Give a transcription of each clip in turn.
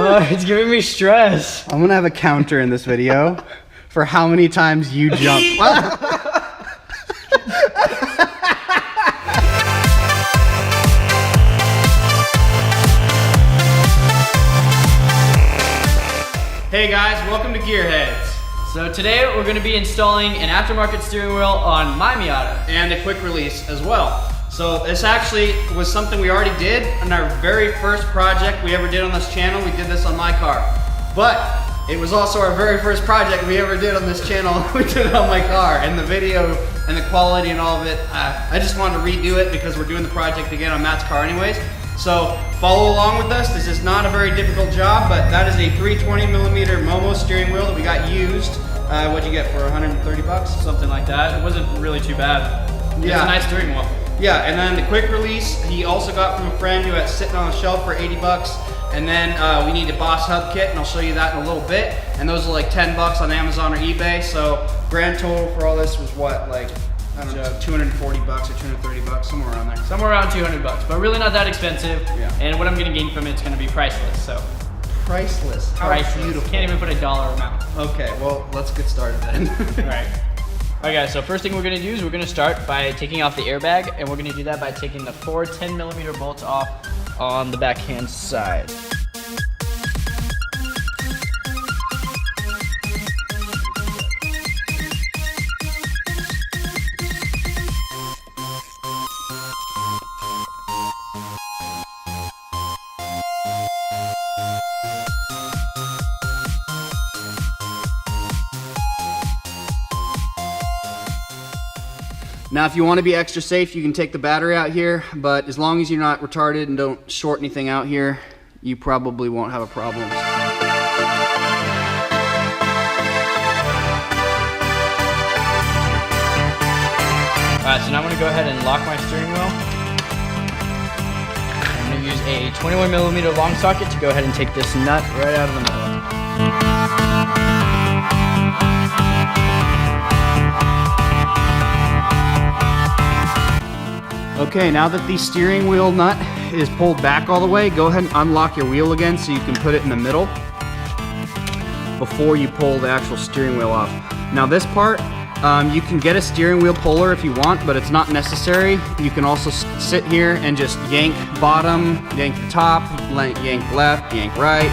It's giving me stress. I'm gonna have a counter in this video for how many times you jump. Hey guys, welcome to Gearheads. So today we're going to be installing an aftermarket steering wheel on my Miata. And a quick release as well. So this actually was something we already did on our very first project we ever did on this channel. We did this on my car. But it was also our very first project we ever did on this channel. We did it on my car, and the video and the quality and all of it. I just wanted to redo it because we're doing the project again on Matt's car anyways. So follow along with us. This is not a very difficult job, but that is a 320mm Momo steering wheel that we got used. What'd you get for 130 bucks? Something like that. It wasn't really too bad. It's a nice steering wheel. Yeah, and then the quick release he also got from a friend who had sitting on the shelf for 80 bucks. And then we need a Boss Hub kit, and I'll show you that in a little bit. And those are like 10 bucks on Amazon or eBay. So grand total for all this was what, like, I don't know, 240 bucks or 230 bucks, somewhere around there. Somewhere around 200 bucks, but really not that expensive. Yeah. And what I'm gonna gain from it's gonna be priceless, so. Priceless. How Priceless. beautiful. Can't even put a dollar amount. Okay, well, let's get started then. Alright. Alright guys, so first thing we're gonna do is we're gonna start by taking off the airbag, and we're gonna do that by taking the 4 10mm bolts off on the backhand side. Now, if you want to be extra safe, you can take the battery out here, but as long as you're not retarded and don't short anything out here, you probably won't have a problem. Alright, so now I'm going to go ahead and lock my steering wheel. I'm going to use a 21mm long socket to go ahead and take this nut right out of the middle. Okay, now that the steering wheel nut is pulled back all the way, go ahead and unlock your wheel again so you can put it in the middle before you pull the actual steering wheel off. Now this part, you can get a steering wheel puller if you want, but it's not necessary. You can also sit here and just yank bottom, yank the top, yank left, yank right.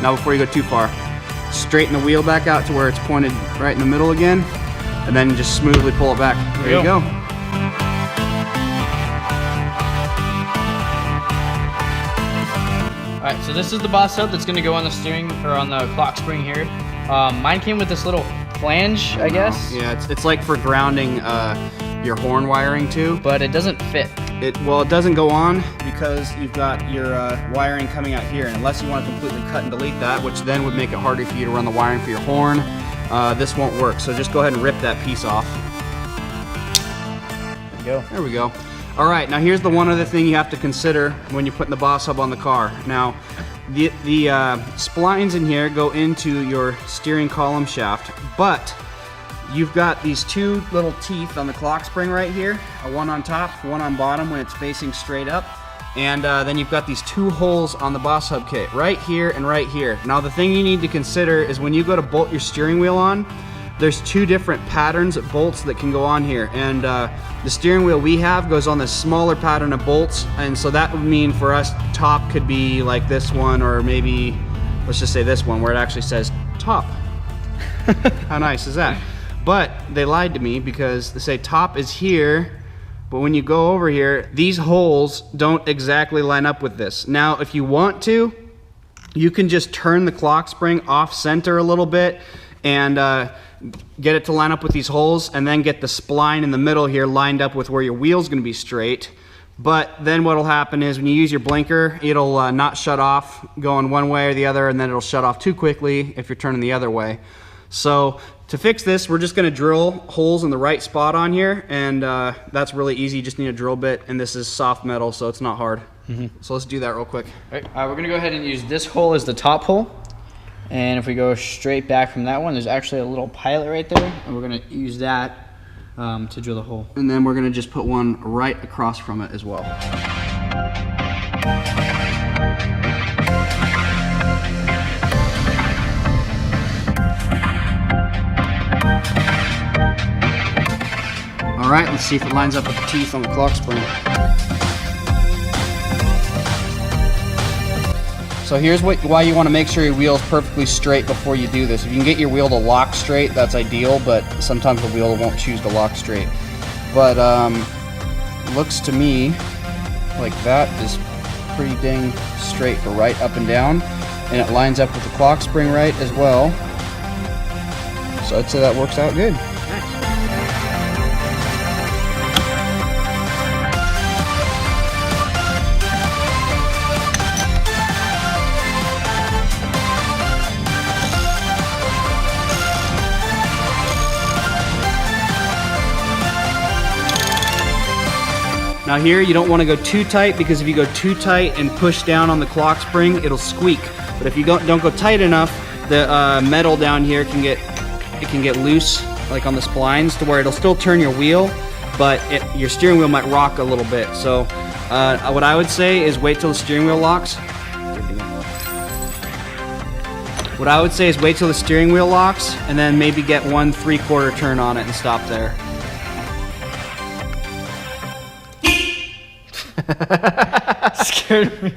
Now before you go too far, straighten the wheel back out to where it's pointed right in the middle again, and then just smoothly pull it back. There you go. Alright, so this is the Boss Hub that's going to go on the steering, or on the clock spring here. Mine came with this little flange, I guess. Yeah, it's like for grounding your horn wiring too. But it doesn't fit. Well, it doesn't go on because you've got your wiring coming out here, and unless you want to completely cut and delete that, which then would make it harder for you to run the wiring for your horn, this won't work. So just go ahead and rip that piece off. There we go. There we go. All right, now here's the one other thing you have to consider when you're putting the Boss Hub on the car. Now, the splines in here go into your steering column shaft, but you've got these two little teeth on the clock spring right here, one on top, one on bottom when it's facing straight up, and then you've got these two holes on the Boss Hub kit, right here and right here. Now the thing you need to consider is when you go to bolt your steering wheel on, there's two different patterns of bolts that can go on here, and the steering wheel we have goes on this smaller pattern of bolts, and so that would mean for us top could be like this one, or maybe let's just say this one where it actually says top. How nice is that? But they lied to me because they say top is here, but when you go over here, these holes don't exactly line up with this. Now, if you want to, you can just turn the clock spring off center a little bit and get it to line up with these holes, and then get the spline in the middle here lined up with where your wheel's gonna be straight. But then what'll happen is when you use your blinker, it'll not shut off going one way or the other, and then it'll shut off too quickly if you're turning the other way. So to fix this, we're just gonna drill holes in the right spot on here, and that's really easy. You just need a drill bit, and this is soft metal, so it's not hard. So let's do that real quick. All right, we're gonna go ahead and use this hole as the top hole. And if we go straight back from that one, there's actually a little pilot right there, and we're gonna use that to drill the hole. And then we're gonna just put one right across from it as well. All right, let's see if it lines up with the teeth on the clock spring. So here's why you want to make sure your wheel is perfectly straight before you do this. If you can get your wheel to lock straight, that's ideal, but sometimes the wheel won't choose to lock straight. But looks to me like that is pretty dang straight for right up and down, and it lines up with the clock spring right as well. So I'd say that works out good. Now here, you don't want to go too tight, because if you go too tight and push down on the clock spring, it'll squeak. But if you don't go tight enough, the metal down here can get loose, like on the splines, to where it'll still turn your wheel, but your steering wheel might rock a little bit. So what I would say is wait till the steering wheel locks. What I would say is wait till the steering wheel locks, and then maybe get 1 3/4 turn on it and stop there. Scared me.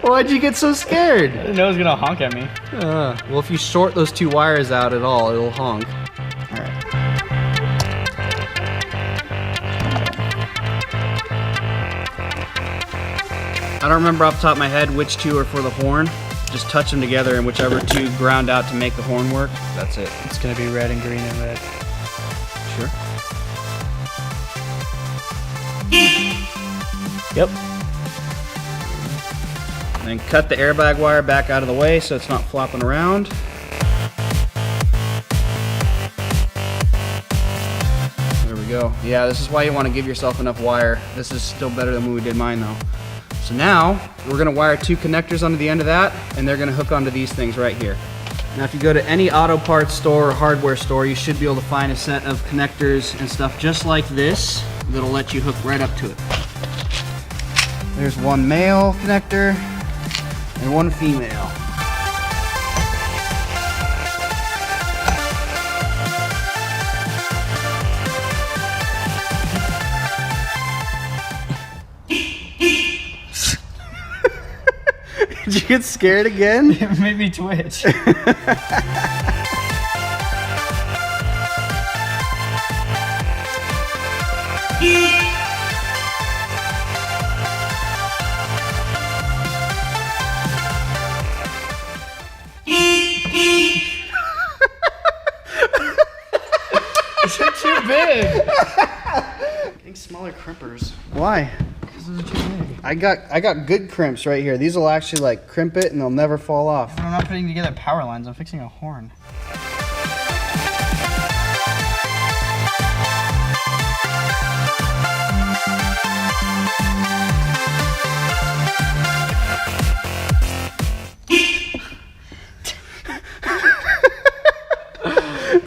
Why'd you get so scared? I didn't know it was gonna honk at me. Well, if you short those 2 wires out at all, it'll honk. All right. I don't remember off the top of my head which 2 are for the horn. Just touch them together, and whichever 2 ground out to make the horn work, that's it. It's gonna be red and green and red. Sure. Yep. And cut the airbag wire back out of the way so it's not flopping around. There we go. Yeah, this is why you want to give yourself enough wire. This is still better than when we did mine though. So now we're going to wire 2 connectors onto the end of that, and they're going to hook onto these things right here. Now if you go to any auto parts store or hardware store, you should be able to find a set of connectors and stuff just like this that'll let you hook right up to it. There's 1 male connector and 1 female. Did you get scared again? It made me twitch. Is it too big? Getting smaller crimpers. Why? This is too big. I got good crimps right here. These will actually like crimp it and they'll never fall off. I'm not putting together power lines. I'm fixing a horn.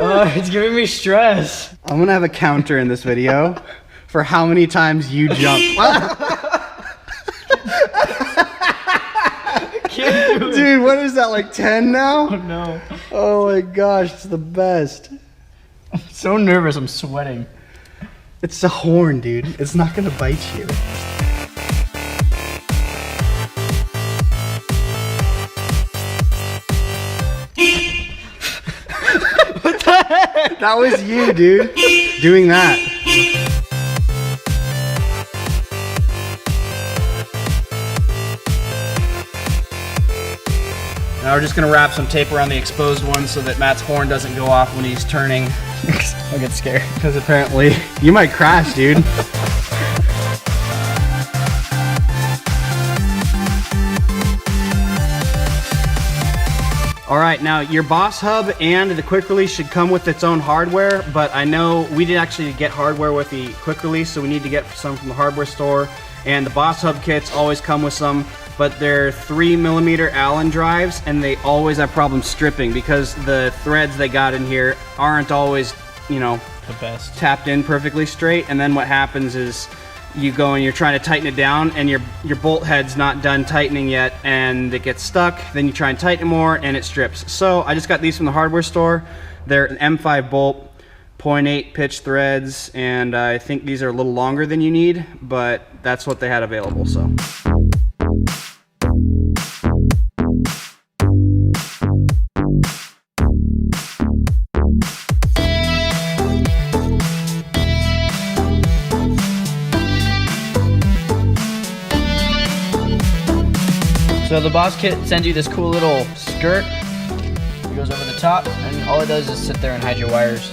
Oh, it's giving me stress. I'm gonna have a counter in this video for how many times you jump. Can't do it. Dude, what is that, like 10 now? Oh no. Oh my gosh, it's the best. I'm so nervous, I'm sweating. It's a horn, dude. It's not gonna bite you. What the heck? That was you, dude, doing that. Now we're just gonna wrap some tape around the exposed one so that Matt's horn doesn't go off when he's turning. I'll get scared. Because apparently, you might crash, dude. All right, now your Boss Hub and the quick release should come with its own hardware, but I know we didn't actually get hardware with the quick release, so we need to get some from the hardware store. And the Boss Hub kits always come with some, but they're 3mm Allen drives, and they always have problems stripping because the threads they got in here aren't always you know, The best. tapped in perfectly straight, and then what happens is you go and you're trying to tighten it down, and your bolt head's not done tightening yet, and it gets stuck. Then you try and tighten more, and it strips. So I just got these from the hardware store. They're an M5 bolt, 0.8 pitch threads, and I think these are a little longer than you need, but that's what they had available. So. So the Boss Kit sends you this cool little skirt. It goes over the top, and all it does is sit there and hide your wires.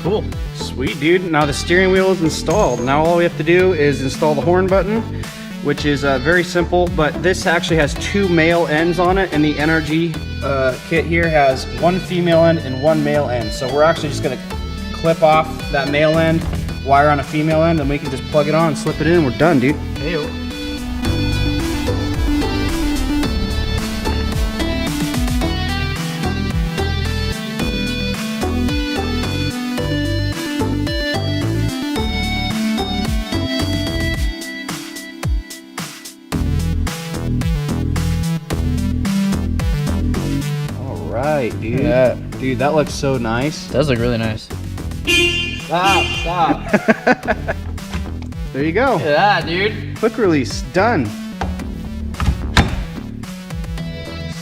Cool. Sweet, dude. Now the steering wheel is installed. Now all we have to do is install the horn button, which is very simple, but this actually has 2 male ends on it, and the NRG kit here has 1 female end and 1 male end. So we're actually just gonna clip off that male end, wire on a female end, and we can just plug it on and slip it in, and we're done, dude. Hey-o. Right, dude. Yeah. Dude, that looks so nice. Does look really nice. Stop. There you go. Look at that, dude. Quick release, done.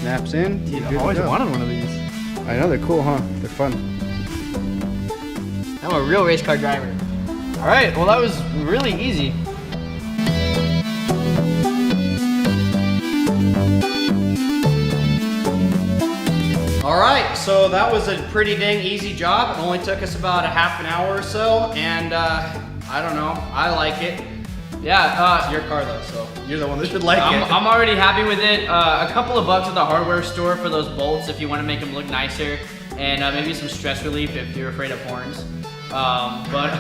Snaps in. Dude, good I've to always go. wanted one of these. I know, they're cool, huh? They're fun. I'm a real race car driver. All right, well that was really easy. All right, so that was a pretty dang easy job. It only took us about a half an hour or so, and I don't know, I like it. Yeah, It's your car though, so you're the one that should like I'm it. already happy with it. A couple of bucks at the hardware store for those bolts if you want to make them look nicer, and maybe some stress relief if you're afraid of horns. But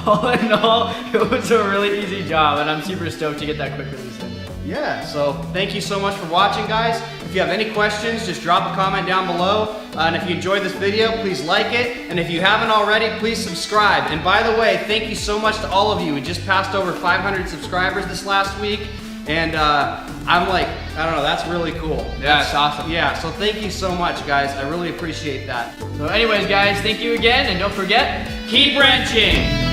all in all, it was a really easy job, and I'm super stoked to get that quick release in. Yeah, so thank you so much for watching, guys. If you have any questions, just drop a comment down below. And if you enjoyed this video, please like it. And if you haven't already, please subscribe. And by the way, thank you so much to all of you. We just passed over 500 subscribers this last week. And I'm like, I don't know, that's really cool. Yeah, it's awesome. Yeah, so thank you so much, guys. I really appreciate that. So anyways, guys, thank you again, and don't forget, keep wrenching!